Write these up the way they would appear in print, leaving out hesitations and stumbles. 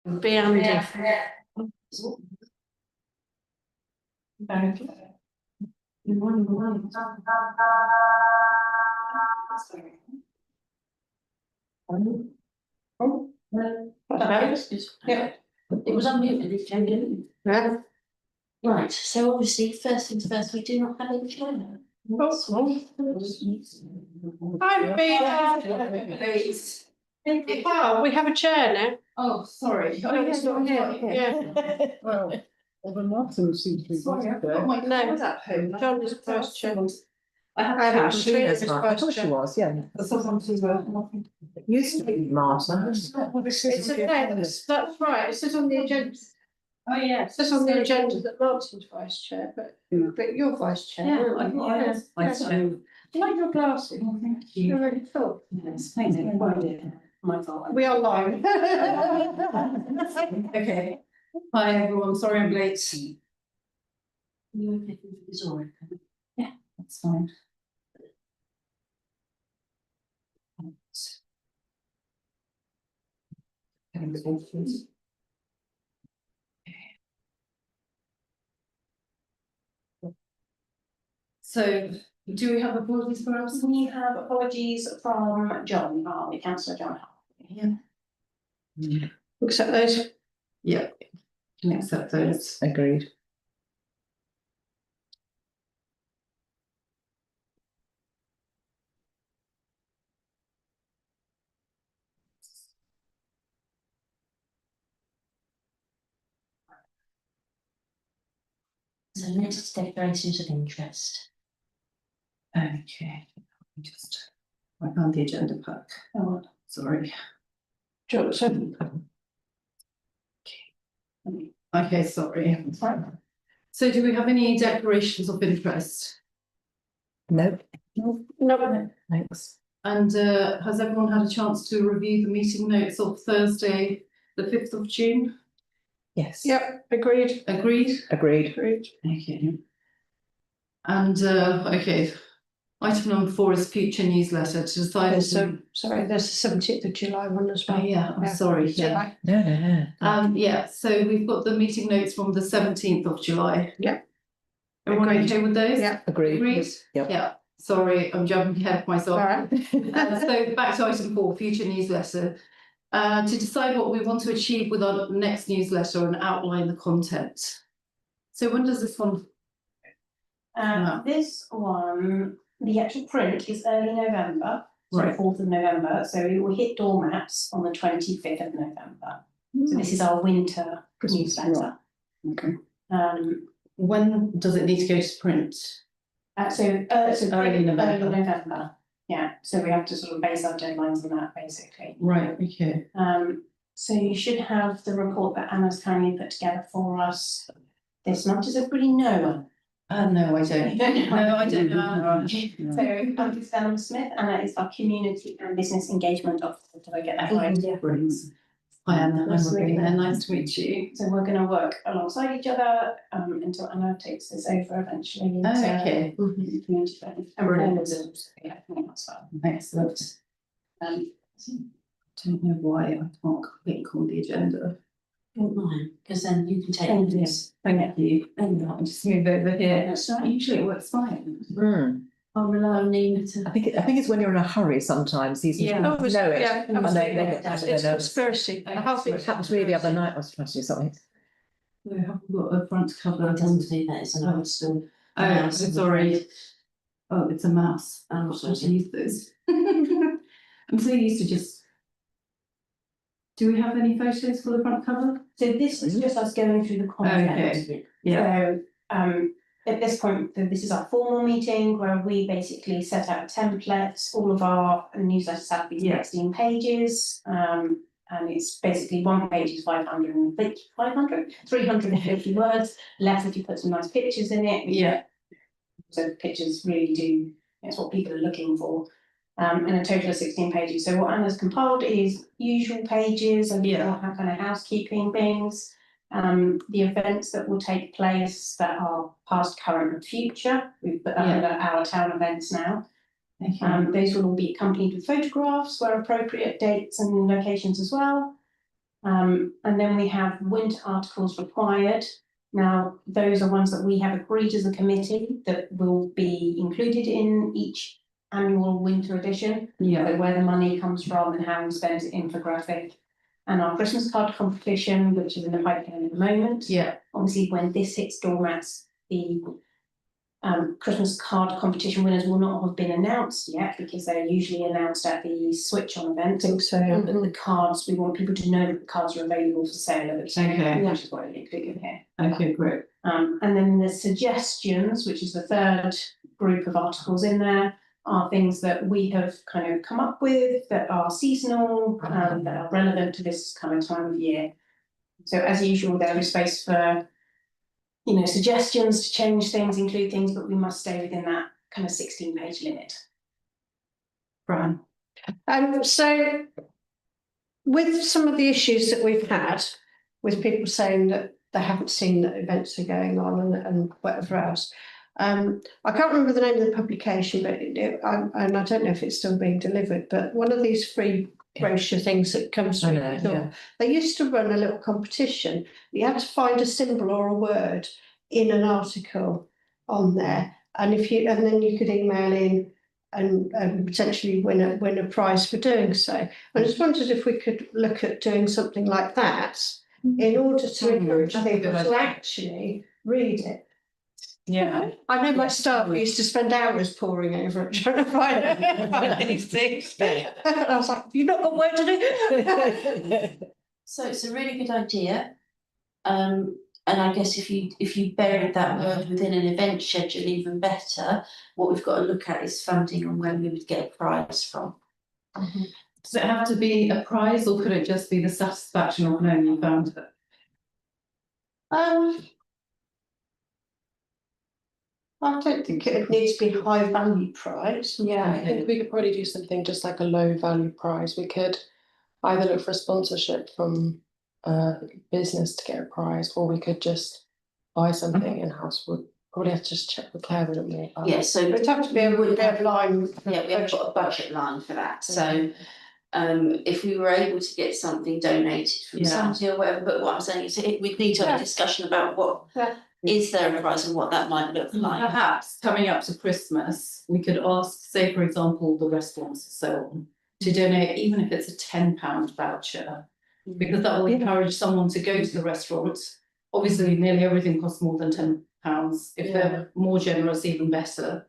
Be Andy. Yeah. Very good. Oh, yeah. It was unmuted, it came in. Yeah. Right, so obviously, first things first, we do not have any China. Hi, Peter. Oh, we have a chair now. Oh, sorry. No, it's not here. Yeah. Well, the Martin seems to be Sorry, I've there. got my No. cards at home. John is first chair. I have I have cash. Trina's I first thought she chair. was, yeah. Sometimes as well. It used to be Martin. It's okay, that's right, it says on the agenda. Oh, yeah. It says on the agenda that Martin's vice chair, but you're vice chair. Yeah, aren't I you? thought I was vice chair. Do you like your glasses? Oh, thank You're you. really cool. Yes, thanks. My fault. We are live. Okay. Hi, everyone. Sorry I'm late. You okay with this or? Yeah, that's fine. So, do we have apologies for us? We have apologies from John Hartley, Councillor John Hartley. Yeah. Accept those. Yeah, can accept those. Agreed. So next declarations of interest. Okay, just, I found the agenda pack. Oh, sorry. Johnson. Okay, sorry. So do we have any declarations of interest? Nope. No. Thanks. And has everyone had a chance to review the meeting notes of Thursday, the 5th of June? Yes. Yep, agreed. Agreed? Agreed. Agreed. Okay. And okay, item number 4 is future newsletter to decide. Sorry, there's the 17th of July one as well. Oh yeah, I'm sorry, yeah. No. Yeah, so we've got the meeting notes from the 17th of July. Yeah. Everyone Agreed. okay with those? Yeah. Agreed. Agreed? Yep. Yeah, sorry, I'm jumping ahead of myself. All right. So back to item 4, future newsletter. To decide what we want to achieve with our next newsletter and outline the content. So when does this one? This one, the actual print is early November, so Right. 4th of November, so it will hit doormats on the 25th of November. So this is our winter newsletter. Okay. When does it need to go to print? So Early November. November, yeah, so we have to sort of base our deadlines on that basically. Right, okay. So you should have the report that Anna's kindly put together for us this month. Does everybody know? No, I don't. You don't know? No, I don't know. So I'm Stella Smith, and that is our community and business engagement officer. Did I get that right? Yeah. Hi Anna, I'm Rebecca. Nice to meet you. So we're going to work alongside each other until Anna takes this over eventually. Into Okay. community friendly. And we're all happening as well. Excellent. Don't know why I can't click on the agenda. Don't mind, because then you can take this. Thank you. And I'll just move over here. That's right. Usually it works fine. I'll rely on Nina to. I think it's when you're in a hurry sometimes. These Yeah. know it. Yeah, And they get out of their it's nerves. conspiracy. Okay. It happened to me the other night. I was trying to do something. We haven't got a front cover. It doesn't do that, it's an old school. Oh, sorry. Oh, it's a mouse. Oh, I'm not supposed to use this. I'm so used to just. Do we have any photos for the front cover? So this is just us going through the content. Okay. Yeah. So, at this point, this is our formal meeting where we basically set out templates. All of our newsletters have these 16 pages. And it's basically one page is 350 words, less if you put some nice pictures in it. Yeah. So pictures really do, it's what people are looking for. And a total of 16 pages. So what Anna's compiled is usual pages and kind of housekeeping things. The events that will take place that are past, current and future. We've put that under our town events now. Okay. Those will all be accompanied with photographs where appropriate, dates and locations as well. And then we have winter articles required. Now, those are ones that we have agreed as a committee that will be included in each annual winter edition. Yeah. So where the money comes from and how we spend it, infographic. And our Christmas card competition, which is in the pipeline at the moment. Yeah. Obviously, when this hits doormats, the Christmas card competition winners will not have been announced yet because they're usually announced at the switch on event. I think so. But the cards, we want people to know that the cards are available for sale at the time, Okay. which is why we include it here. Okay, great. And then the suggestions, which is the third group of articles in there, are things that we have kind of come up with that are seasonal, that are relevant to this kind of time of year. So as usual, there is space for, you know, suggestions to change things, include things, but we must stay within that kind of 16-page limit. Fran. So with some of the issues that we've had with people saying that they haven't seen that events are going on and whatever else. I can't remember the name of the publication, but and I don't know if it's still being delivered, but one of these free brochure things that comes through the door. They used to run a little competition. You had to find a symbol or a word in an article on there, and then you could email in and potentially win a prize for doing so. I just wondered if we could look at doing something like that in order to encourage people to actually read it. Yeah. I know my staff used to spend hours poring over it trying to find these things. And I was like, you've not got work to do. So it's a really good idea. And I guess if you buried that word within an event schedule, even better. What we've got to look at is funding and where we would get a prize from. Does it have to be a prize or could it just be the satisfaction of knowing you found it? I don't think it needs to be a high value prize. Yeah, I think we could probably do something just like a low value prize. We could either look for a sponsorship from a business to get a prize, or we could just buy something in-house. We'd probably have to just check with Claire, wouldn't we? Yeah, so It'd have to be a line. yeah, we haven't got a budget line for that. So if we were able to get something donated from somebody or whatever, but what I'm saying is we'd need to have a discussion about what is there a prize and what that might look like. Perhaps coming up to Christmas, we could ask, say for example, the restaurants and so on, to donate, even if it's a £10 voucher, because that will encourage someone to go to the restaurant. Obviously, nearly everything costs more than £10. If they're more generous, even better.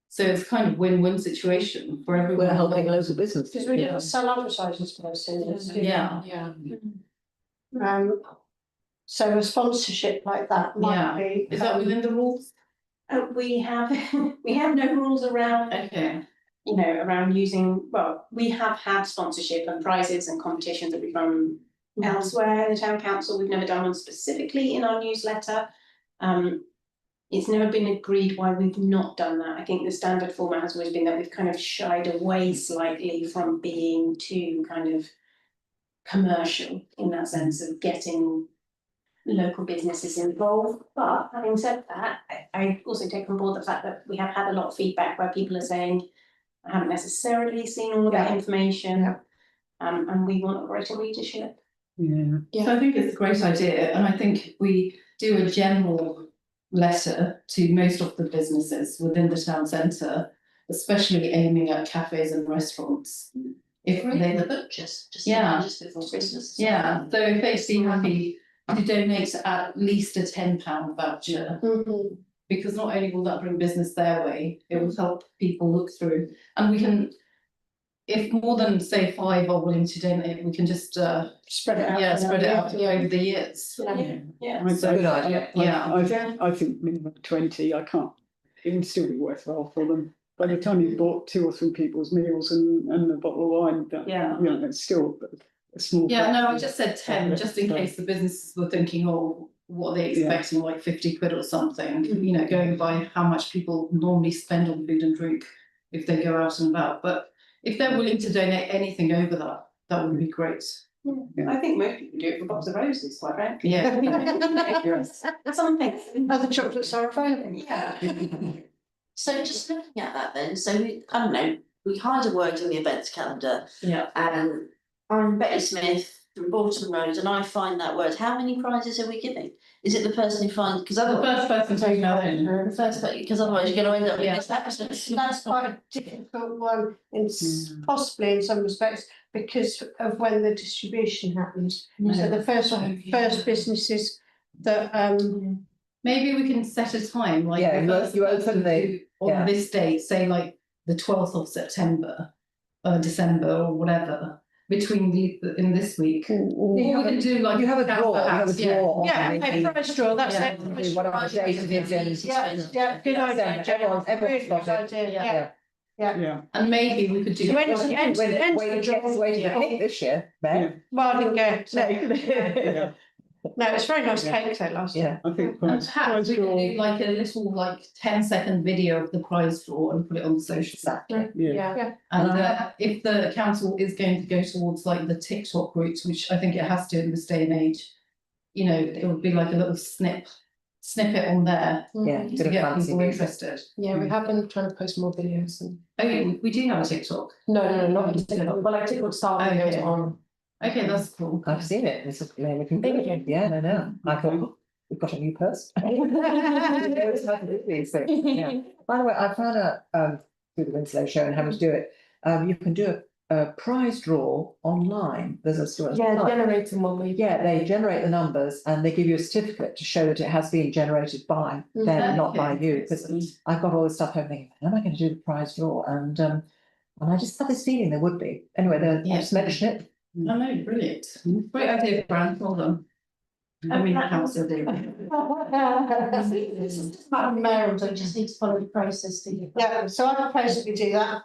So it's kind of win-win situation for everyone. We're helping local business. Because we don't sell advertising space in this. Yeah. So a sponsorship like that might be. Is that within the rules? We have no rules around, Okay. you know, around using, well, we have had sponsorship and prizes and competitions that we've run elsewhere in the town council. We've never done one specifically in our newsletter. It's never been agreed why we've not done that. I think the standard format has always been that we've kind of shied away slightly from being too kind of commercial in that sense of getting local businesses involved. But having said that, I also take on board the fact that we have had a lot of feedback where people are saying, I haven't necessarily seen all of that information. And we want a greater readership. So I think it's a great idea, and I think we do a general letter to most of the businesses within the town centre, especially aiming at cafes and restaurants. If they the butchers, just before Christmas. so if they seem happy to donate at least a £10 voucher, because not only will that bring business their way, it will help people look through, and we can, if more than say 5 are willing to donate, we can just Spread it out. spread it out over the years. Yeah. It's a good idea. I think minimum 20, it would still be worthwhile for them. By the time you've bought 2 or 3 people's meals and a bottle of wine, it's still a small. Yeah, no, I just said 10, just in case the businesses were thinking, oh, what are they expecting, like 50 quid or something, you know, going by how much people normally spend on food and drink if they go out and about. But if they're willing to donate anything over that, that would be great. I think most people do it for box of roses, quite frankly. Yeah. Something. Other chocolates are available. Yeah. So just looking at that then, so I don't know, we hide a word in the events calendar. Yeah. And I'm Betty Smith, from Bolton Road and I find that word, how many prizes are we giving? Is it the person who finds, because The otherwise, first person to email in. the first, because otherwise you're going to end up with this accident. That's quite a difficult one, possibly in some respects, because of when the distribution happens. So the first businesses that, Maybe we can set a time, like. Yeah, the first you open person the- to- On this date, say like the 12th of September, December or whatever, between in this week. Or we can do like. You have a count draw, the you have a hats, yeah. draw. yeah, on okay, the- prize draw, that's Yeah. it. Whatever date it is in. Yeah, good idea, Jane. Everyone's Really good got it. idea, yeah. Yeah, And maybe we could do. When it's the end- When it- end when of it the gets draw. way to the Yeah. cake this year, Ben. Well, I didn't go, so, yeah, no, it's very nice cake though last year. Yeah. I think And prize perhaps we could draw, do like a little like 10-second video of the prize draw and put it on the social. Exactly. yeah, And if the council is going to go towards like the TikTok route, which I think it has to in this day and age, you know, it would be like a little snippet on there Yeah. to bit of get fancy people music. interested. Yeah, we have been trying to post more videos and. Oh, yeah, we do have a TikTok. No, not on TikTok, but like TikTok style videos Okay. on. Okay, that's cool. I've seen it, it's a, we can do Thank it, yeah, no, I thought, oh, we've got a new person. It's hard to do these things, yeah. By the way, I found out, through the Winslow show and having to do it, you can do a prize draw online, there's a sort of. Yeah, generating one we. Yeah, they generate the numbers and they give you a certificate to show that it has been generated by them, not by Okay. you, because I got all this stuff home thinking, when am I going to do the prize draw? And I just had this feeling there would be. Anyway, I just mentioned it. Oh no, brilliant. Great idea, Fran, well done. I mean, council did. This is just Madam Mayor, So we just need to follow the process to get. yeah, so I propose that we do that.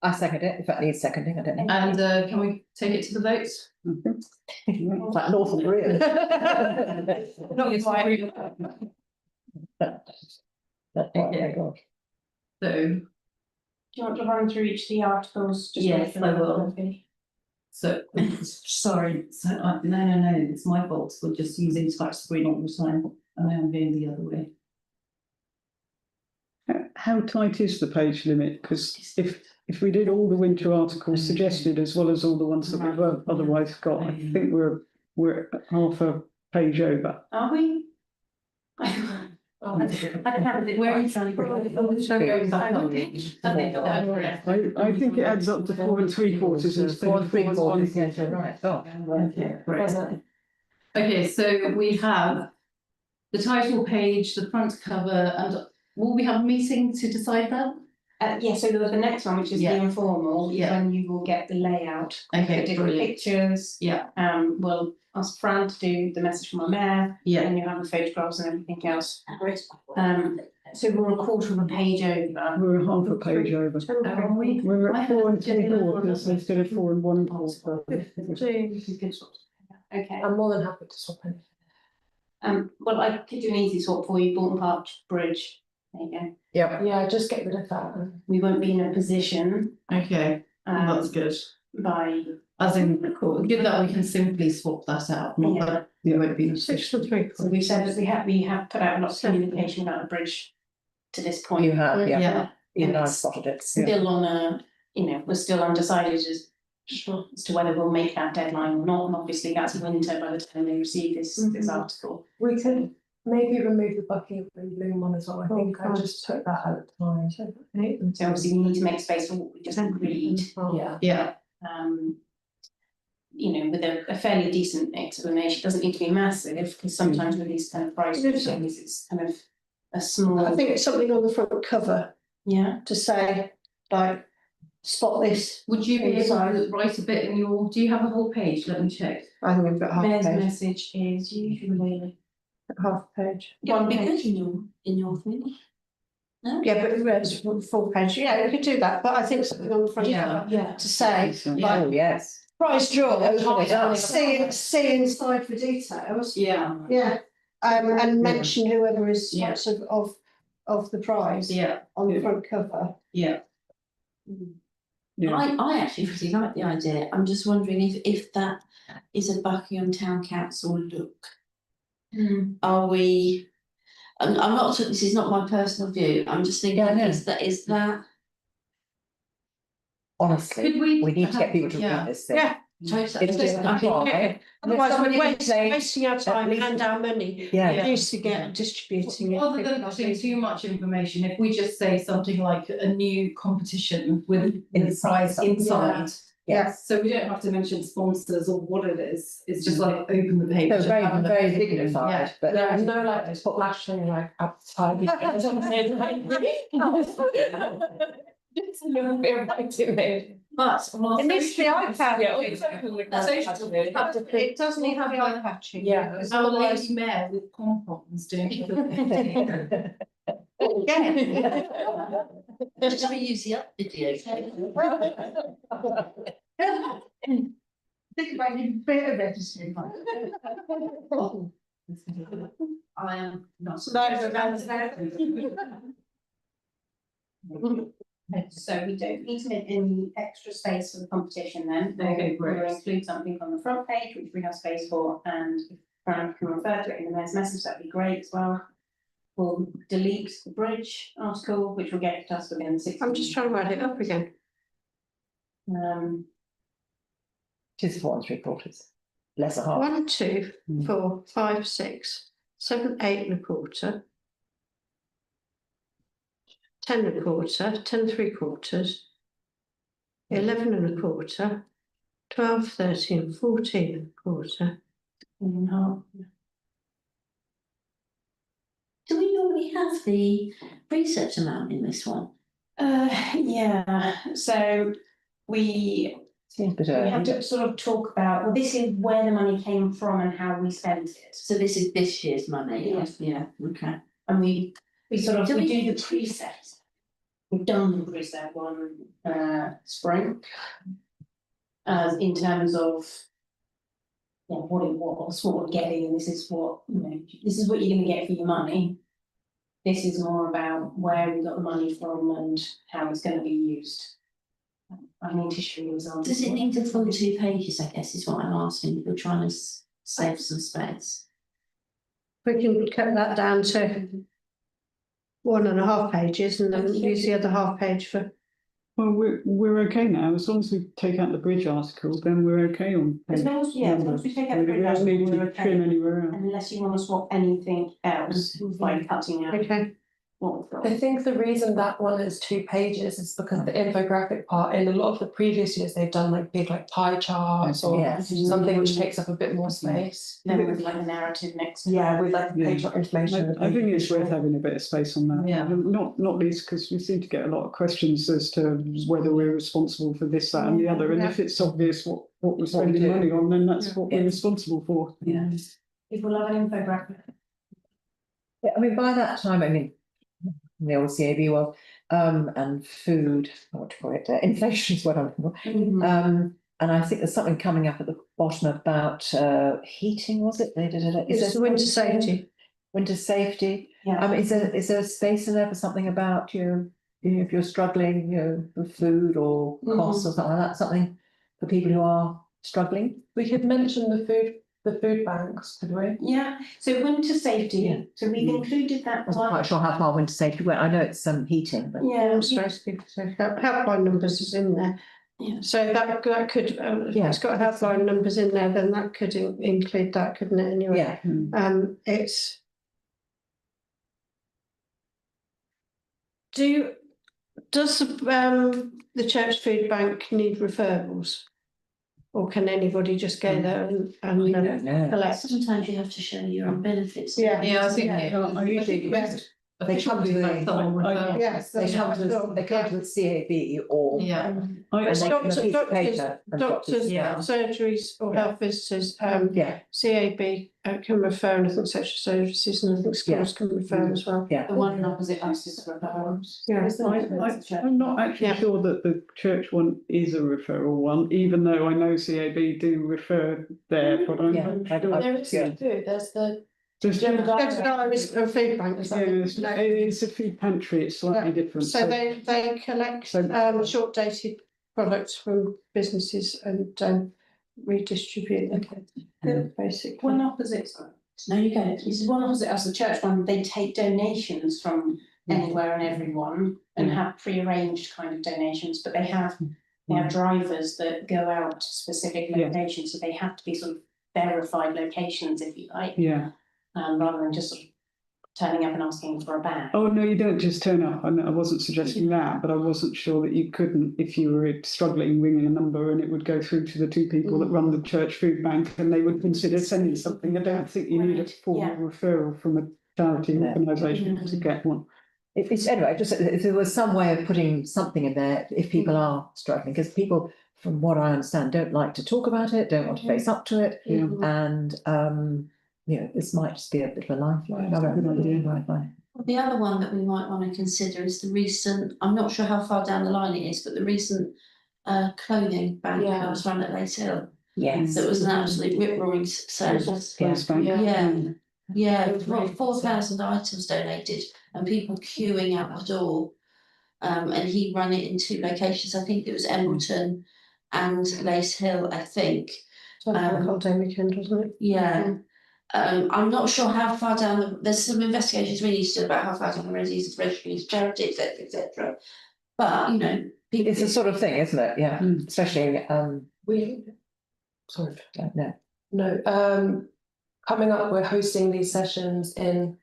I second it, if that needs seconding, I don't know. And can we take it to the votes? I think. Yeah. It's like Northern Korea. Not quite. Okay. So, Do you want to run through each of the articles? Just Yes, for I the- will. so, sorry, so, no, it's my fault, we're just using touch screen all the time, and I'm going the other way. How tight is the page limit? Because if we did all the winter articles suggested as well as all the ones that we've otherwise got, I think we're at half a page over. Are we? I I think it adds up to 4 3/4 instead of 4 1/4. Yeah, so right, oh. Okay, right. Okay, so we have the title page, the front cover, and will we have a meeting to decide that? Yeah, so the next one, which is the Yeah. informal, is Yeah. when you will get the layout. Okay, The different brilliant. pictures. Yeah. We'll ask Fran to do the message from our mayor, Yeah, and you'll have the photographs and everything else. So we're a quarter of a page over. We're half a page over. are we? We're I at 4 have 3/4 instead of 4 1/4. Okay, I'm more than happy to swap in. well, I could do an easy swap for you, Bolton Park Bridge. There you go. Yeah, just get rid of that. We won't be in a position, Okay, that's good. by, As in, cool, good that we can simply swap that out, not that we won't be. 6 to 3. so we've said that we have put out a lot of communication about the bridge to this point. You have, yeah, Yeah, even I it's spotted it. Still on a, we're still undecided as Sure. to whether we'll make that deadline or not, and obviously that's winter by the time they receive this article. We could maybe remove the Buckingham and Bloom one as well. I think I just took that at the time. So obviously we need to make space for what we just agreed, Yeah. yeah, with a fairly decent explanation. It doesn't need to be massive, because sometimes with these kind of price things, it's kind of a small. I think it's something on the front cover Yeah, to say, like, spot this. would you be able Inside. to write a bit in your, do you have a whole page, let me check. I think we've got half a Mayor's page. message is usually. Half a page. One big in your thing. No? Yeah, but it's full page. Yeah, we could do that, but I think something on the front Yeah. cover Yeah. to say, Yeah. Oh, yes. prize draw, Open it up. see inside the details. Yeah, Yeah, and mention whoever is Yeah. sponsor of the prize yeah, on the front cover. yeah. Yeah, I actually pretty like the idea. I'm just wondering if that is a Buckingham Town Council look. Are we? I'm not. This is not my personal view. I'm just thinking. Yeah, I know. Is that? Honestly, Could we? we need to get people to Yeah. read this thing. Yeah, Totally. It's just I think, apply. otherwise Somebody we're can say, wasting our time least- and our money Yeah. producing it Yeah. and distributing it. Rather than putting too much information, if we just say something like a new competition with the prize inside. Yes. So we don't have to mention sponsors or what it is, it's just like open the page. So and very, have a look. very dignified, but. Yeah, no like flashing like outside. It's a little bit right in there. But on our It needs to be social- eye patch. Yeah, on social media, It does need to be eye patching. Yeah. because our otherwise- lady mayor with pom-poms doing. Again. Just reuse the up video. Think about your bit of it. I am not. So we don't need to make any extra space for the competition then. Okay, We'll great. include something on the front page, which we have space for, and if Fran can refer to it in the mayor's message, that'd be great as well. We'll delete the bridge article, which will get to us within 6. I'm just trying to write it up again. It is 4 3/4, less a half. 1, 2, 4, 5, 6, 7, 8 and a quarter. 10 and a quarter, 10 3/4. 11 and a quarter. 12, 13, 14 and a quarter. Do we normally have the preset amount in this one? Yeah, so we Seems a bit have early. to sort of talk about, well, this is where the money came from and how we spent it. So this is this year's money? Yes. Yeah, okay. And we sort of, Do we we do the need- preset. We've done the preset one, spring. In terms of. Yeah, what it was, what we're getting, and this is what, you know, this is what you're gonna get for your money. This is more about where we got the money from and how it's gonna be used. I need to show you an example. Does it need the full 2 pages, I guess, is what I'm asking, we're trying to save some space. We can cut that down to 1.5 pages and then use the other half page for. Well, we're okay now, as long as we take out the bridge article, then we're okay on. As page long as, yeah, as long as we take out the We bridge don't article, need we're to trim okay. anywhere else. Unless you wanna swap anything else by cutting out Okay. what we've got. I think the reason that one is 2 pages is because the infographic part, in a lot of the previous years, they've done like big like pie charts or Yes. something which takes up a bit more space. Then with like a narrative next. Yeah, with like the page Yeah. information. I think it's worth having a bit of space on that. Yeah. Not least because we seem to get a lot of questions as to whether we're responsible for this, that and the other. And if it's obvious what we're spending do. money on, then that's what we're responsible for. Yeah. People love an infographic. Yeah, I mean, by that time, I mean, the old CAB world, and food, what do you call it, inflation is what I'm looking for. And I think there's something coming up at the bottom about, heating, was it? It's the winter safety. Winter safety. Yeah. Is there a space in there for something about if you're struggling, with food or costs or something like that, something for people who are struggling? We could mention the food banks, could we? Yeah, so winter Yeah. safety, so we've included that I wasn't one. quite sure how far winter safety went. I know it's some heating, but. Yeah, Helpline numbers is in there. Yeah. So that could, if Yeah. it's got helpline numbers in there, then that could include that, couldn't it, anyway? Yeah. It's. Does the church food bank need referrals? Or can anybody just go there and I don't know. collect? Sometimes you have to show your own benefits. Yeah. Yeah, I think. Yeah. I usually- They come to the- Yes. They come to the CAB or. Yeah. And they can have a piece of paper and Doctors, Yeah. surgeries or health visitors, Yeah, CAB can refer, and I think social services and I think schools can refer as well. yeah. the one opposite us is referrals. Yeah. I'm not actually Yeah. sure that the church one is a referral one, even though I know CAB do refer there, but I'm Yeah, not sure. There is Yeah. food, there's the. Just- Gender That's diary. diaries and food bank, is Yeah, that? it's a food pantry, it's slightly different. So they collect short dated products from businesses and redistribute them, basically. One opposite, sorry. No, you go. This is one opposite us, the church one, they take donations from anywhere and everyone and have pre-arranged kind of donations, but they have They have drivers that go out to specific Yeah. locations, so they have to be sort of verified locations, if you like, Yeah. rather than just sort of turning up and asking for a bag. Oh, no, you don't just turn up. I wasn't suggesting that, but I wasn't sure that you couldn't, if you were struggling, ringing a number and it would go through to the two people that run the church food bank and they would consider sending something. I don't think you need a formal referral from a charity organisation to get one. It's anyway, just if there was some way of putting something in there, if people are struggling, because people, from what I understand, don't like to talk about it, don't want to face up to it, Yeah. and you know, this might just be a bit of a lifeline. That's a good idea. Lifeline. The other one that we might want to consider is the recent, I'm not sure how far down the line it is, but the recent clothing ban that was run at Lace Hill. Yes. That was an absolute rip-roaring success. Close bank. Yeah, it was 4,000 items donated and people queuing out the door. And he ran it in 2 locations. I think it was Embleton and Lace Hill, I think. Holiday weekend, wasn't it? Yeah. I'm not sure how far down there's some investigations we need to do about how far down the road is registering as charity, etc., etc. But you know, people, It's the sort of thing, isn't it? Yeah, especially Sorry. no. No, coming up, we're hosting these sessions in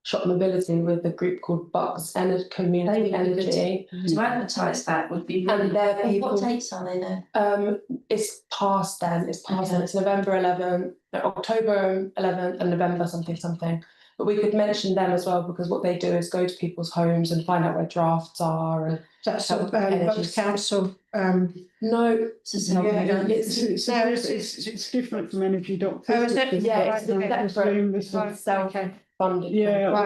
shop mobility with a group called Bucks Community Energy. to advertise that would be really. And they're people. What dates are they there? It's past then. It's past then. Okay. It's November 11th, October 11th, and November something. But we could mention them as well because what they do is go to people's homes and find out where drafts are and. That's Help Bucks Council. No, It's different from energy doctors. Oh, is it? yeah, it's Okay. separate self-funded. Yeah, Right,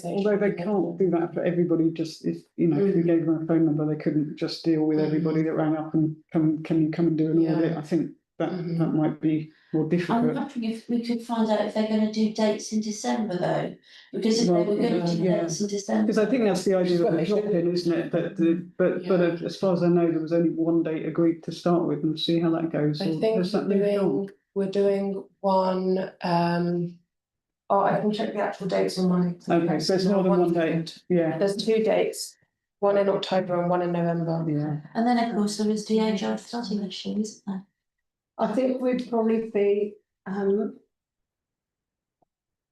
although they can't do that for everybody, just if we gave them a phone number, they couldn't just deal with everybody that rang up and can you come and do an audit? I think that might be more I'm difficult. wondering if we could find out if they're going to do dates in December though, because if they were going to do dates in December. Because I think that's the idea of the drop-in, isn't it? But as far as I know, there was only one date agreed to start with, and see how that goes. I think we're doing one. I can check the actual dates on mine. Okay, so it's more than one date. Yeah. There's 2 dates, one in October and one in November. Yeah. And then of course there is the HR study issue, isn't there? I think we'd probably be,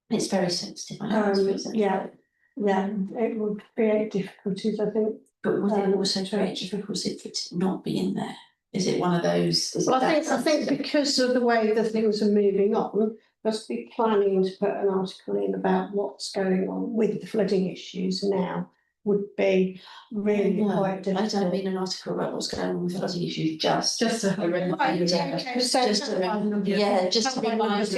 It's very sensitive. I know it's very sensitive. it would create difficulties, I think. But would it also create difficulty for it to not be in there? Is it one of those? Well, I think because of the way the things are moving on, must be planning to put an article in about what's going on with the flooding issues now would be really quite I difficult. don't mean an article about what's going on with flooding issues, just a reminder. so Just a reminder. Just a reminder. If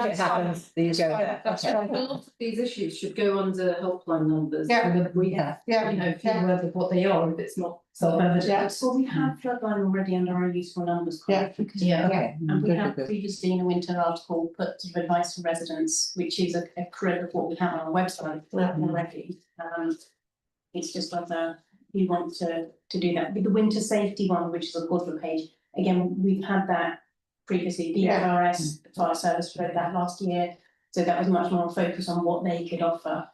it happens, you go there. That's Okay. right. A lot of these issues should go under helpline numbers. Yeah. So that we Yeah. Yeah. you know, feel aware of what they are if it's not self-evident. Well, we have floodline already under our useful numbers. Yeah. Yeah. Okay. And we Good, have good, good. previously in a winter article put sort of advice for residents, which is a crib of what we have on our website already. It's just whether you want to do that. With the winter safety one, which is a quarter page, again, we've had that previously, the FRS, the fire service read that last year. So that was much more focused on what they could offer,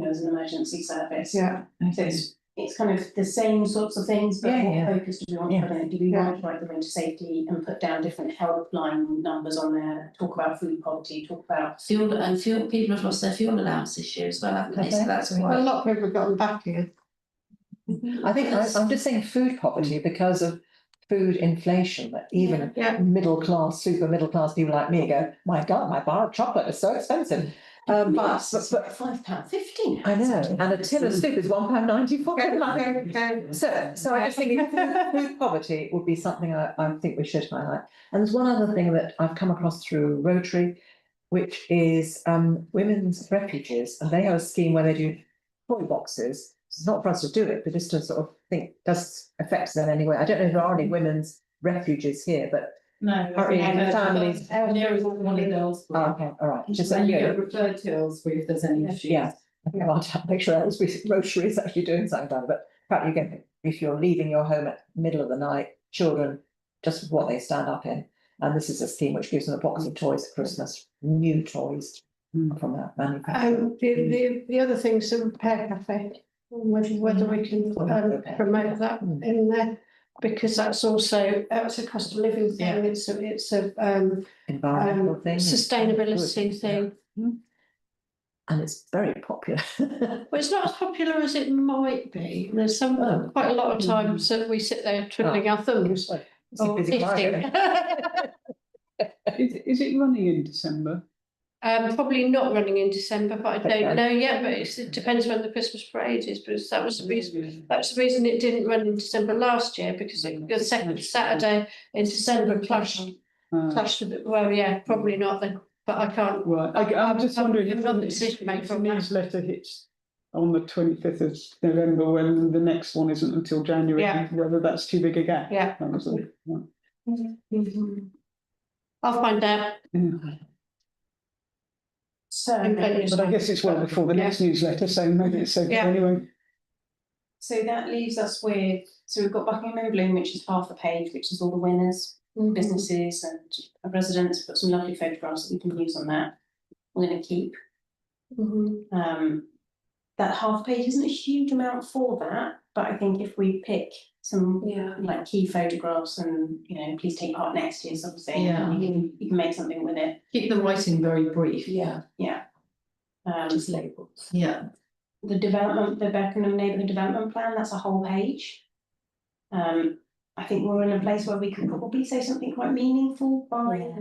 as an emergency service. Yeah. So it's kind of the same sorts of things, but what focus do we want to put in? Do we want to write the winter safety and put down different helpline numbers on there, talk about food poverty, talk about Fuel, people have lost their fuel allowance this year as well, haven't they? So that's Well, a quite. lot of people have gotten back here. I think I'm just saying food poverty because of food inflation, that even middle class, super middle class people like me go, my God, my bar of chocolate is so expensive. But £5.50. I know, and a tin of soup is £1.94. So I just think food poverty would be something I think we should highlight. And there's one other thing that I've come across through Rotary, which is women's refuges, and they have a scheme where they do toy boxes. It's not for us to do it, but just to sort of think, does affect them anyway. I don't know if there are any women's refuges here, but No. families. There is one in Ellsbury. Oh, okay, all right. Just And you yeah. get referred to Ellsbury if there's any issues. Yeah. I'll make sure Rotary is actually doing something about it. But perhaps you get, if you're leaving your home at the middle of the night, children, just what they stand up in. And this is a scheme which gives them a box of toys for Christmas, new toys from that manufacturer. The other thing is the repair cafe, whether we can promote that in there. because that's also, it's a cost of living Yeah. thing, it's a Environmental thing. sustainability Good, thing. yeah. And it's very popular. Well, it's not as popular as it might be. There's quite a lot of times that we sit there twiddling our thumbs. or Busy knitting. Is it running in December? Probably not running in December, but I Okay. don't know yet, but it depends when the Christmas parade is, because that was the reason, that's the reason it didn't run in December last year, because the second Saturday in December clashed with it. Well, yeah, probably not then, but I can't. Right, I'm just wondering if not the decision maker the on that. newsletter hits on the 25th of November when the next one isn't until January, Yeah. whether that's too big a gap. Yeah. That was all. Right. I'll find out. Yeah. So, But I guess it's well before the next newsletter, so maybe it's okay Yeah. anyway. so that leaves us with, so we've got Buckingham in Bloom, which is half the page, which is all the winners, businesses and residents. Got some lovely photographs that we can use on that. We're going to keep. That half page isn't a huge amount for that, but I think if we pick some like key photographs and, you know, please take part next year sort of thing, Yeah. you can make something with it. Keep the writing very brief. Yeah, Just labels. Yeah. The development, the Buckingham Neighbourhood Development Plan, that's a whole page. I think we're in a place where we can probably say something quite meaningful by.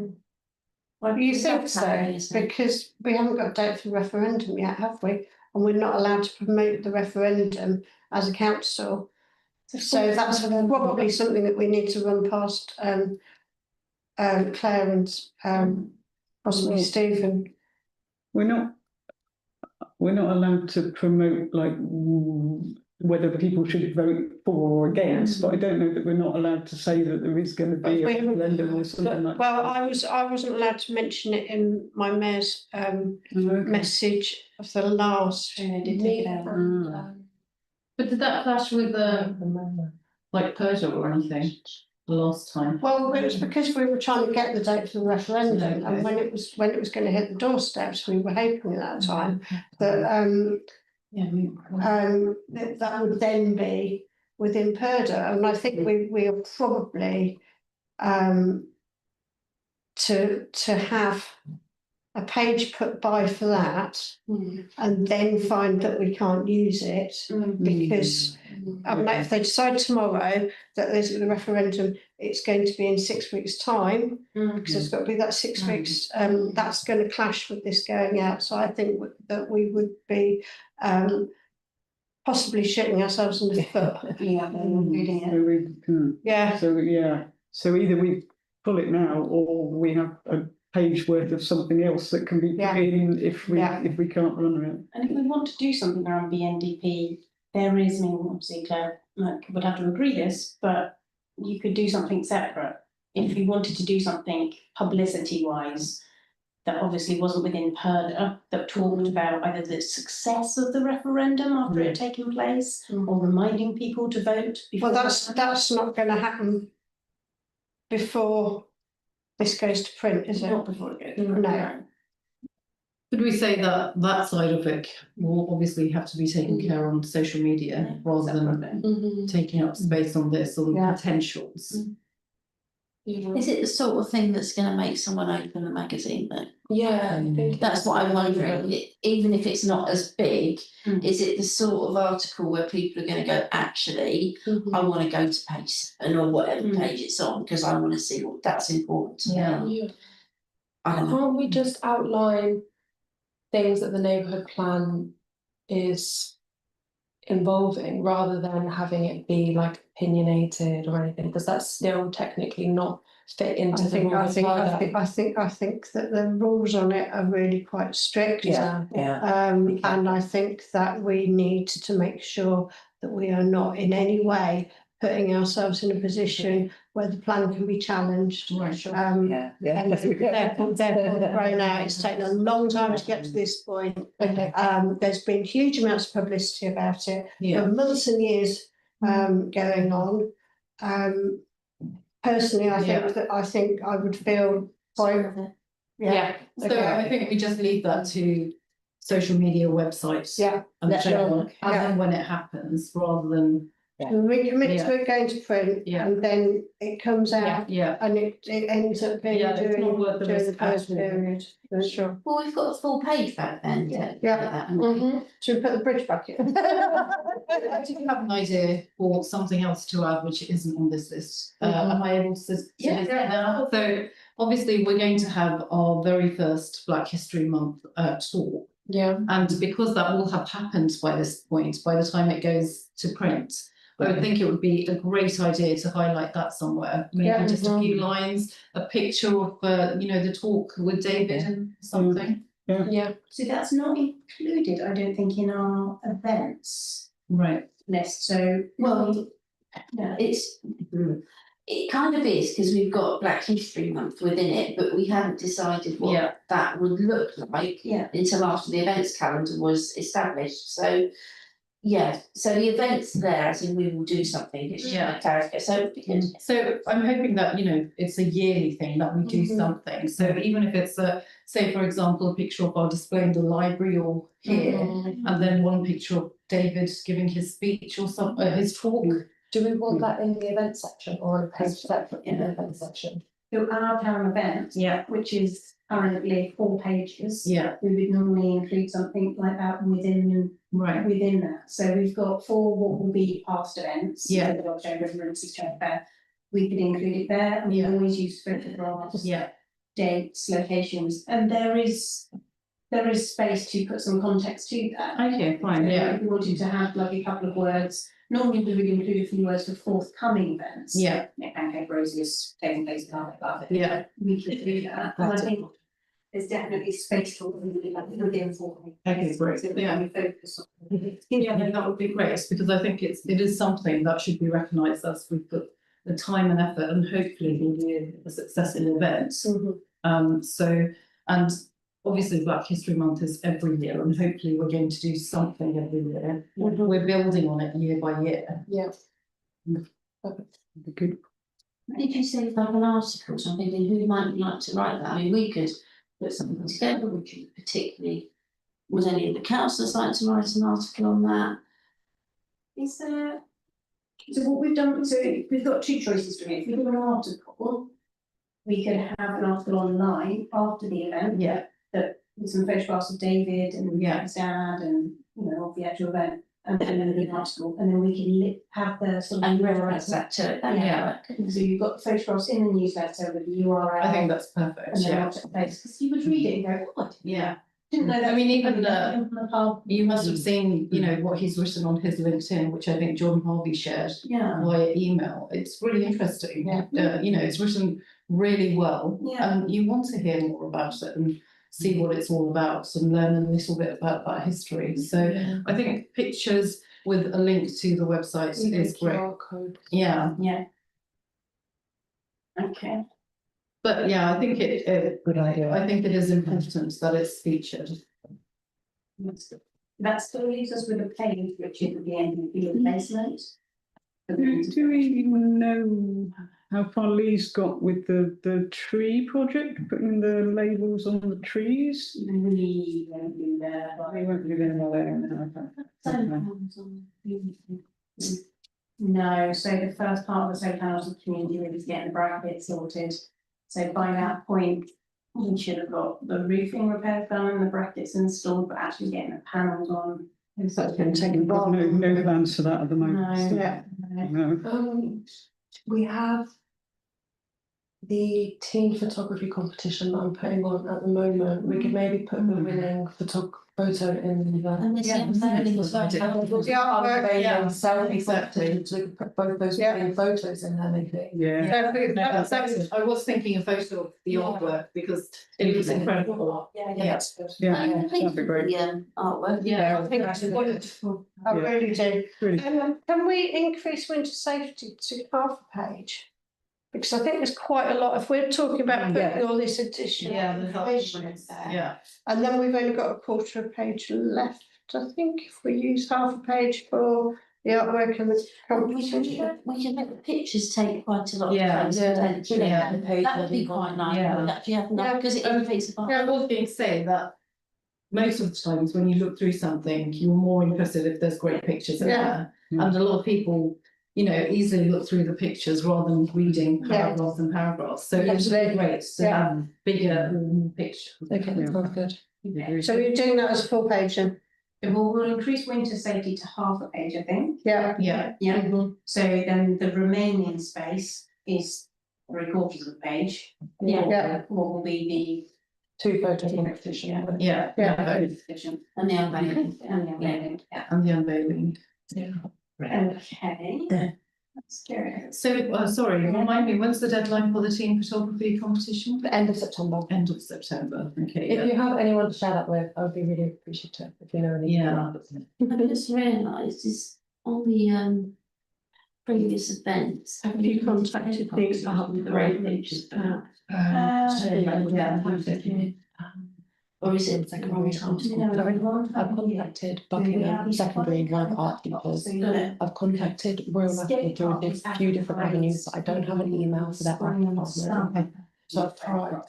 You think so? Because we haven't got a date for the referendum yet, have we? And we're not allowed to promote the referendum as a council. So that's probably something that we need to run past Claire and possibly Stephen. We're not allowed to promote like whether people should vote for or against, but I don't know that we're not allowed to say that there is going to be a referendum or something like that. Well, I wasn't allowed to mention it in my mayor's message of the last They did take it out. But did that clash with like Persia or anything the last time? Well, it was because we were trying to get the date for the referendum, and when it was going to hit the doorsteps, we were hoping at that time that that would then be within Purda, and I think we are probably to have a page put by for that, and then find that we can't use it because if they decide tomorrow that there's a referendum, it's going to be in 6 weeks' time, because it's got to be that 6 weeks. That's going to clash with this going out. So I think that we would be possibly shooting ourselves in the foot. So either we pull it now, or we have a page worth of something else that can be put in if we can't run it. And if we want to do something around BNDP, there is, I mean, obviously Claire would have to agree this, but you could do something separate. If you wanted to do something publicity-wise, that obviously wasn't within Purda, that talked about either the success of the referendum after it had taken place, or reminding people to vote before. Well, that's not going to happen before this goes to print, is it? Not before it goes to print. No. Could we say that that side of it will obviously have to be taken care on social media rather than taking up space on this or the potentials? Is it the sort of thing that's going to make someone open the magazine then? Yeah, That's what I'm wondering. Even if it's not as big, is it the sort of article where people are going to go, actually, I want to go to page 7 or whatever page it's on because I want to see what that's important to me. I don't know. Can't we just outline things that the neighbourhood plan is involving rather than having it be like opinionated or anything, because that's still technically not fit into the rules. I think that the rules on it are really quite strict. And I think that we need to make sure that we are not in any way putting ourselves in a position where the plan can be challenged. Right, sure. And therefore thrown out. It's taken a long time to get to this point. There's been huge amounts of publicity about it for months and years going on. Personally, I think I would feel quite. So I think we just leave that to social media websites. Yeah. And so on, and then when it happens, rather than We commit Yeah. to it going to print, Yeah. and then it comes out, Yeah, and it ends up being Yeah, it's not worth the during the risk at post all. period. Sure. Well, we've got a full page back then. Yeah. That. Should we put the bridge back in? I do have an idea or something else to add, which isn't on this list. Am I able to suggest that? So obviously, we're going to have our very first Black History Month talk. Yeah. And because that will have happened by this point, by the time it goes to print, I would think it would be a great idea to highlight that somewhere. Maybe Yeah. just a few lines, a picture of, the talk with David and something. Yeah. So that's not included, I don't think, in our events Right. list, so. Well, Yeah. it kind of is, because we've got Black History Month within it, but we haven't decided Yeah. what that would look like Yeah. until after the events calendar was established, so. Yeah, so the events there, as in we will do something, it's just Yeah. a character, so it'd be good. So I'm hoping that, it's a yearly thing that we do something. So even if it's say, for example, a picture of our display in the library or here, and then one picture of David giving his speech or his talk. Do we want that in the event section or on a page separate in the event section? So our town event, Yeah. which is currently 4 pages. Yeah. We would normally include something like that within Right. that. So we've got 4 what will be past events. Yeah. So the Dog Show, Remembrances Trade Fair. We could include it there, and we Yeah. always use photographs, Yeah. dates, locations, and there is space to put some context to that. Okay, fine. So Yeah. if we wanted to have like a couple of words, normally we would include a few words for forthcoming events. Yeah. Pancake Rosie is taking place in Cardiff, but Yeah. we could do that, and I think there's definitely space for within 4 pages. Okay, great. So we Yeah. can focus on. Yeah, no, that would be great, because I think it is something that should be recognised as we put the time and effort, and hopefully will be a successful event. And obviously Black History Month is every year, and hopefully we're going to do something every year. We're building on it year by year. Yeah. Good. Did you say like an article, so I'm thinking who might like to write that, I mean, we could put something together, would you particularly, would any of the councillors like to write an article on that? Is there, so what we've done, so we've got 2 choices from it. If we do an article, we could have an article online after the event. Yeah. That with some photographs of David and Yeah. his dad and, of the actual event, and then an article, and then we can have the sort of. And reference that to it, Yeah. So you've got the photographs in the newsletter with the URL. I think that's perfect. And then Yeah. what's it place, because you would read it and go, what? Yeah. Didn't know that. I mean, even you must Mm. have seen, what he's written on his LinkedIn, which I think John Harvey shared Yeah. via email. It's really interesting. Yeah. It's written really well, Yeah. and you want to hear more about it and see what it's all about and learn a little bit about that history. So I think pictures with a link to the website is great. QR code. Yeah, Yeah. Okay. but yeah, I think Good idea. I think it is important that it's featured. That still leaves us with a page, which is the NDP replacement. Do we even know how far Lee's got with the tree project, putting the labels on the trees? We won't be there, but. We won't be there while they're No, so the first part of the solar panels of community really is getting the brackets sorted. So by that point, we should have got the roofing repairs done and the brackets installed, but actually getting the panels on. That's going to take a We've got while. no plans for that at the moment. No. Yeah. No. We have the team photography competition that I'm putting on at the moment. We could maybe put the winning photo in the. And this, Yeah. Yeah. Exactly. So we could put both those Yeah. winning photos in there maybe. Yeah. That's excellent. I was thinking a photo of the artwork because it looks incredible. Yeah, Yeah. that's good. Yeah, I think that'd be great. the artwork. Yeah, I think that's wonderful. I Yeah. really do. Really. Can we increase winter safety to half a page? Because I think there's quite a lot, if we're talking about putting all this additional information in there. Yeah. And then we've only got a quarter of a page left, I think, if we use half a page for the artwork and the competition. We can make the pictures take quite a lot of Yeah. place. Yeah. potentially. Yeah. That would be quite nice. Yeah. Actually have enough, Yeah. because it indicates the. Yeah, I was going to say that most of the times when you look through something, you're more interested if there's great pictures in Yeah. there. And a lot of people you know, easily look through the pictures rather than reading paragraphs and paragraphs. So it's really great to have bigger pictures. Okay, that sounds good. So you're doing that as a full page then? We'll increase winter safety to half a page, I think. Yeah. Yeah, Yeah, Mhm. so then the remaining space is 3/4 of the page. Yeah. What will be 2 photo the. competition. yeah, Yeah. And the unveiling. And the unveiling, yeah. and the unveiling. Okay. That's good. So, sorry, remind me, when's the deadline for the team photography competition? The end of September. End of September, okay. If you have anyone to share that with, I would be really appreciative if you know any. Yeah. I just realised is on the previous events. Have you contacted the ratings? Or is it like a wrong time to call? I've contacted Buckingham secondary like art teachers. I've contacted Royal National through a few different avenues, but I don't have an email for that art department. So I've tried.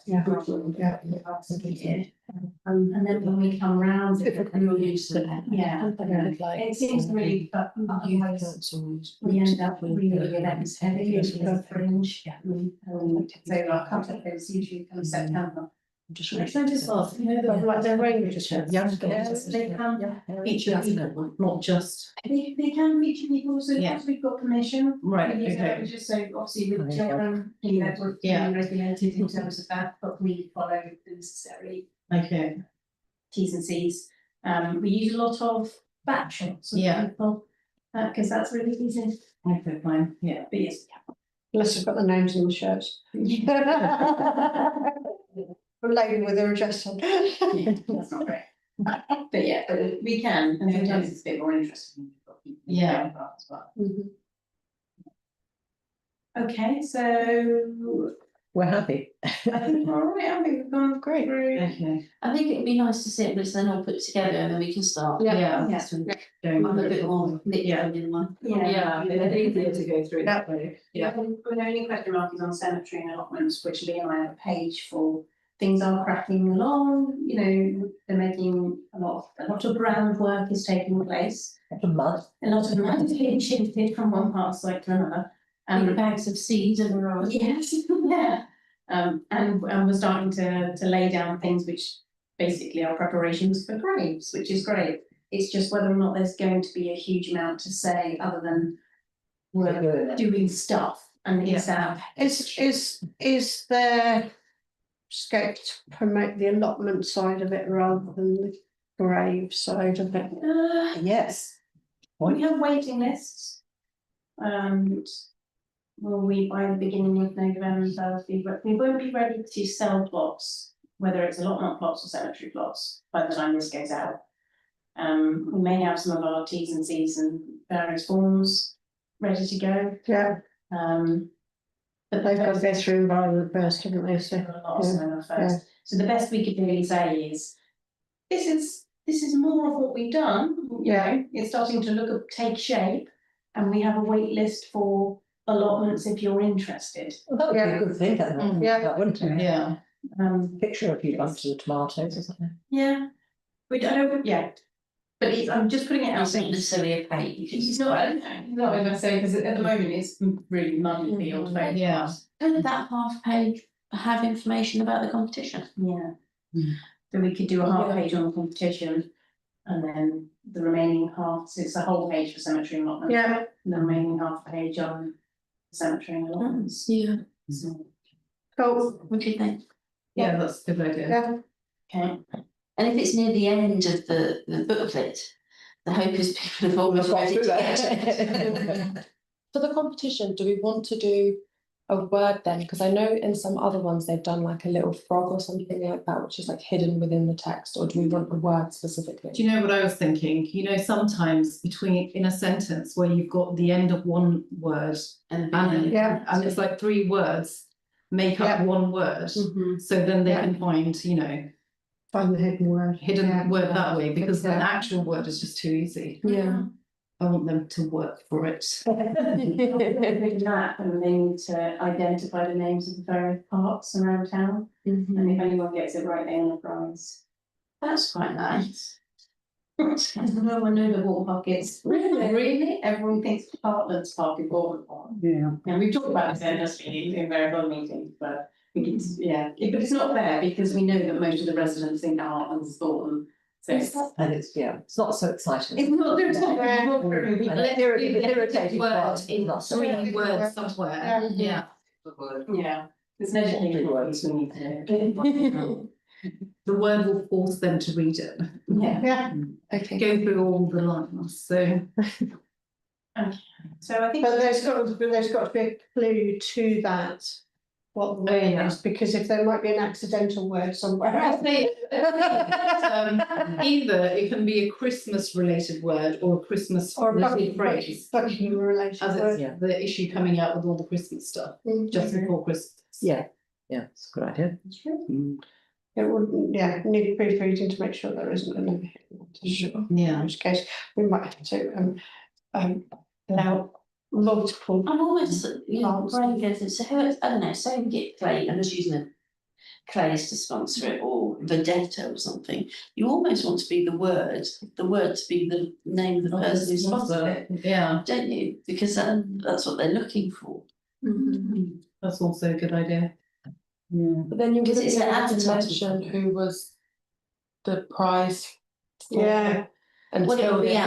And then when we come round, and we'll use it. Yeah. Like, It seems really, but otherwise we end up really events heavy, it's the fringe. So our contact is usually kind of September. just Can I just ask, you know, like their range of young Yes, they can, feature people, not just, they can feature people, so Yeah. once we've got permission. right, we use okay. averages, so obviously with children, you know, we're Yeah. regulated in terms of that, but we follow the necessary Okay, T's and C's. We use a lot of back shots of Yeah. people, because that's really easy, okay, fine, yeah. but yes. Unless I've got the names on the shirts. A lady with her address on. That's not great. But yeah, but we can, and sometimes it's a bit more interesting. Yeah. As well. Mhm. Okay, so We're happy. I think we're all right, I think we've gone Great. through. Okay, I think it'd be nice to see it, but then all put together and then we can start. yeah. Yeah. Going I'm a through bit it. more Yeah. literally in one. Yeah, it's easier to go through that way, yeah. The only question mark is on cemetery and allotments, which Lee and I have a page for. Things are cracking along, you know, they're making a lot of groundwork is taking place. A month. A lot of money is being shifted from one part of the site to another. Big bags of seeds and arrived. Yes, yeah. And we're starting to lay down things which basically are preparations for graves, which is great. It's just whether or not there's going to be a huge amount to say other than we're doing stuff and it's that. Is there scope to promote the allotment side of it rather than the grave side of it? Yes. We have waiting lists. And will we by the beginning of November, we won't be ready to sell plots, whether it's allotment plots or cemetery plots, by the time this goes out. We may have some of our T's and C's and various forms ready to go. Yeah, But they've got to go through environment first, haven't they? So, a lot of seminar first. So the best we could really say is, this is more of what we've done, you know, it's starting to take shape. And we have a wait list for allotments if you're interested. Well, that would be a good thing, that wouldn't it? Yeah, Picture a few bunches of tomatoes or something. Yeah, I don't, yeah, but I'm just putting it out It's there. not necessarily a page. It's not what I'm saying, because at the moment it's really muddy field. Yeah. Could that half page have information about the competition? Yeah. So we could do a half page on the competition. And then the remaining half, so it's a whole page for cemetery and allotments. yeah, And the remaining half page on cemetery and allotments. Yeah. So, cool, What do you think? yeah, that's a good idea. yeah. okay. And if it's near the end of the booklet, the hope is people have almost read it to get. For the competition, do we want to do a word then? Because I know in some other ones they've done like a little frog or something like that, which is like hidden within the text, or do we want a word specifically? Do you know what I was thinking? You know, sometimes in a sentence where you've got the end of one word And and it's like 3 words make up Yeah. one word. Mhm. So then they Yeah. can find, you know, Find the hidden word. hidden Yeah. word that way, because the Yeah. actual word is just too easy. Yeah. I want them to work for it. Reading that, and they need to identify the names of the various parts around town, and if anyone gets it right, they earn a prize. that's quite nice. No one knows what Water Park is. Really? Everyone thinks Heartlands Park is Water Park. Yeah. And we've talked about this endlessly in various other meetings, but I think it's, yeah, but it's not fair because we know that most of the residents think Heartlands is Thornton. So it's And it's, yeah, it's not so exciting. it's not, it's not very And important. it's irritating, but in not so- three words somewhere, yeah. Yeah, there's no education words we need to. The word will force them to read it, Yeah. Yeah, Okay. go through all the lines, so. So I think. but there's got to be a clue to that, what the word yeah. is, because if there might be an accidental word somewhere else. Either it can be a Christmas related word or a Christmas Or a related phrase. Buckingham related As word. it's the issue coming out with all the Christmas stuff, just before Christmas. Yeah, yeah, it's a good idea. It wouldn't, yeah, need proofreading to make sure there isn't an issue. In Yeah. which case, we might have to allow multiple. I'm almost, you know, Answer. brain goes, so who, I don't know, say we get Clay, I'm just using a Clay's to sponsor it, or Vendetta or something. You almost want to be the word to be the name of the person who sponsored it, Yeah, don't you? Because that's what they're looking for. that's also a good idea. Yeah. But then you Because wouldn't it's be an able to advertisement. mention who was the prize. Yeah, And Well, still it'll be be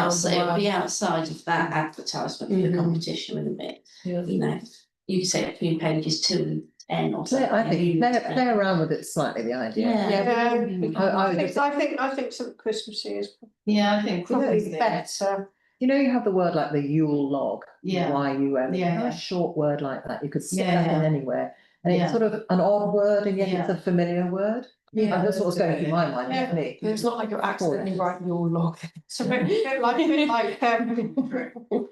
outside of that advertisement for the Mhm. competition, wouldn't it? Yeah. You know, you could say between pages 2 and 10 or something. I think play around with it slightly, the idea. Yeah. I think something Christmassy is Yeah, I think. probably better. You know, you have the word like the Yule log. Yeah. YUL. Yeah, Have yeah. a short word like that. You could stick Yeah, that in yeah. anywhere. And Yeah. it's sort of an odd word and yet it's a familiar word. Yeah, And that's what's going through my mind. Yeah. Me. It's not like you're accidentally writing your log. It's a bit like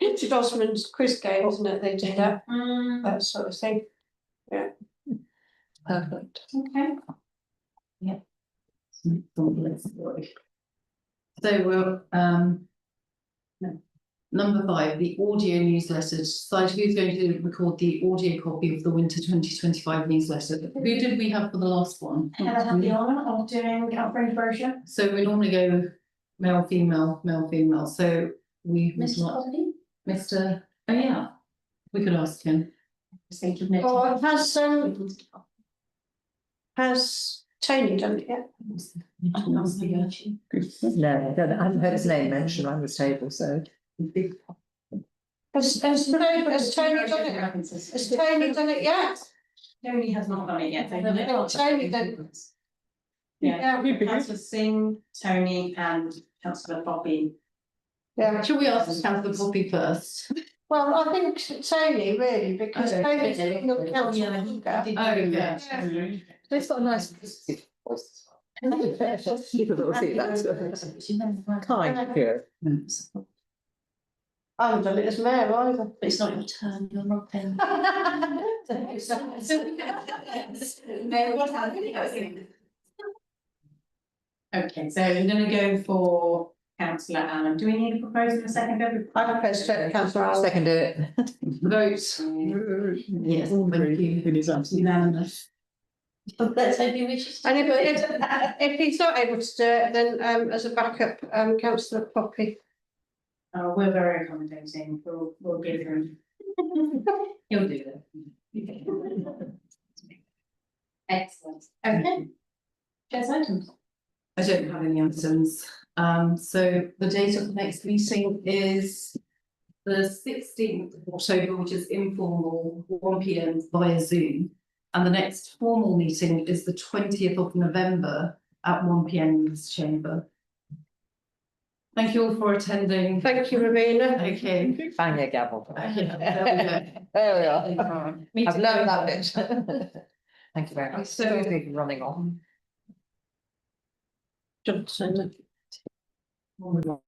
Richard Osman's quiz game, isn't it? They do that, that sort of thing. Perfect. Okay. So we're, number 5, the audio newsletter, decide who's going to record the audio copy of the winter 2025 newsletter. Who did we have for the last one? Heather had the honour of doing outbreak brochure. So we normally go male, female, so we would Mr. like Poppy? Mr. Oh yeah, we could ask him. Or has Tony done it yet? No, I haven't heard his name mentioned around this table, so. Has Tony done it? Has Tony done it yet? Tony has not done it yet. Tony done. Yeah, Councillor Singh, Tony and Councillor Poppy. Yeah, Shall we ask Councillor Poppy first? well, I think Tony really, because Okay. Tony's been on council longer. Okay. It's got a nice voice. People will see that. Kind, good. I haven't done it as mayor either. But it's not your turn, you're not paying. Okay, so I'm gonna go for Councillor Allen. Do we need a proposal in a second? I propose to councillor Allen. Second do it. Vote. Yes, thank you. It is absolutely. Unanimous. Let's hope he wishes to. And if he's not able to do it, then as a backup, councillor Poppy. We're very accommodating. We'll give him. He'll do it. Excellent. Okay. Chair's items. I don't have any items. So the date of the next meeting is the 16th of October, which is informal, 1 p.m. via Zoom. And the next formal meeting is the 20th of November at 1 p.m. in this chamber. Thank you all for attending. Thank you, Rowena. Okay. Bang your gavel. There There we are. I've learned that bit. Thank you very much. So- Running on. Johnson. we go.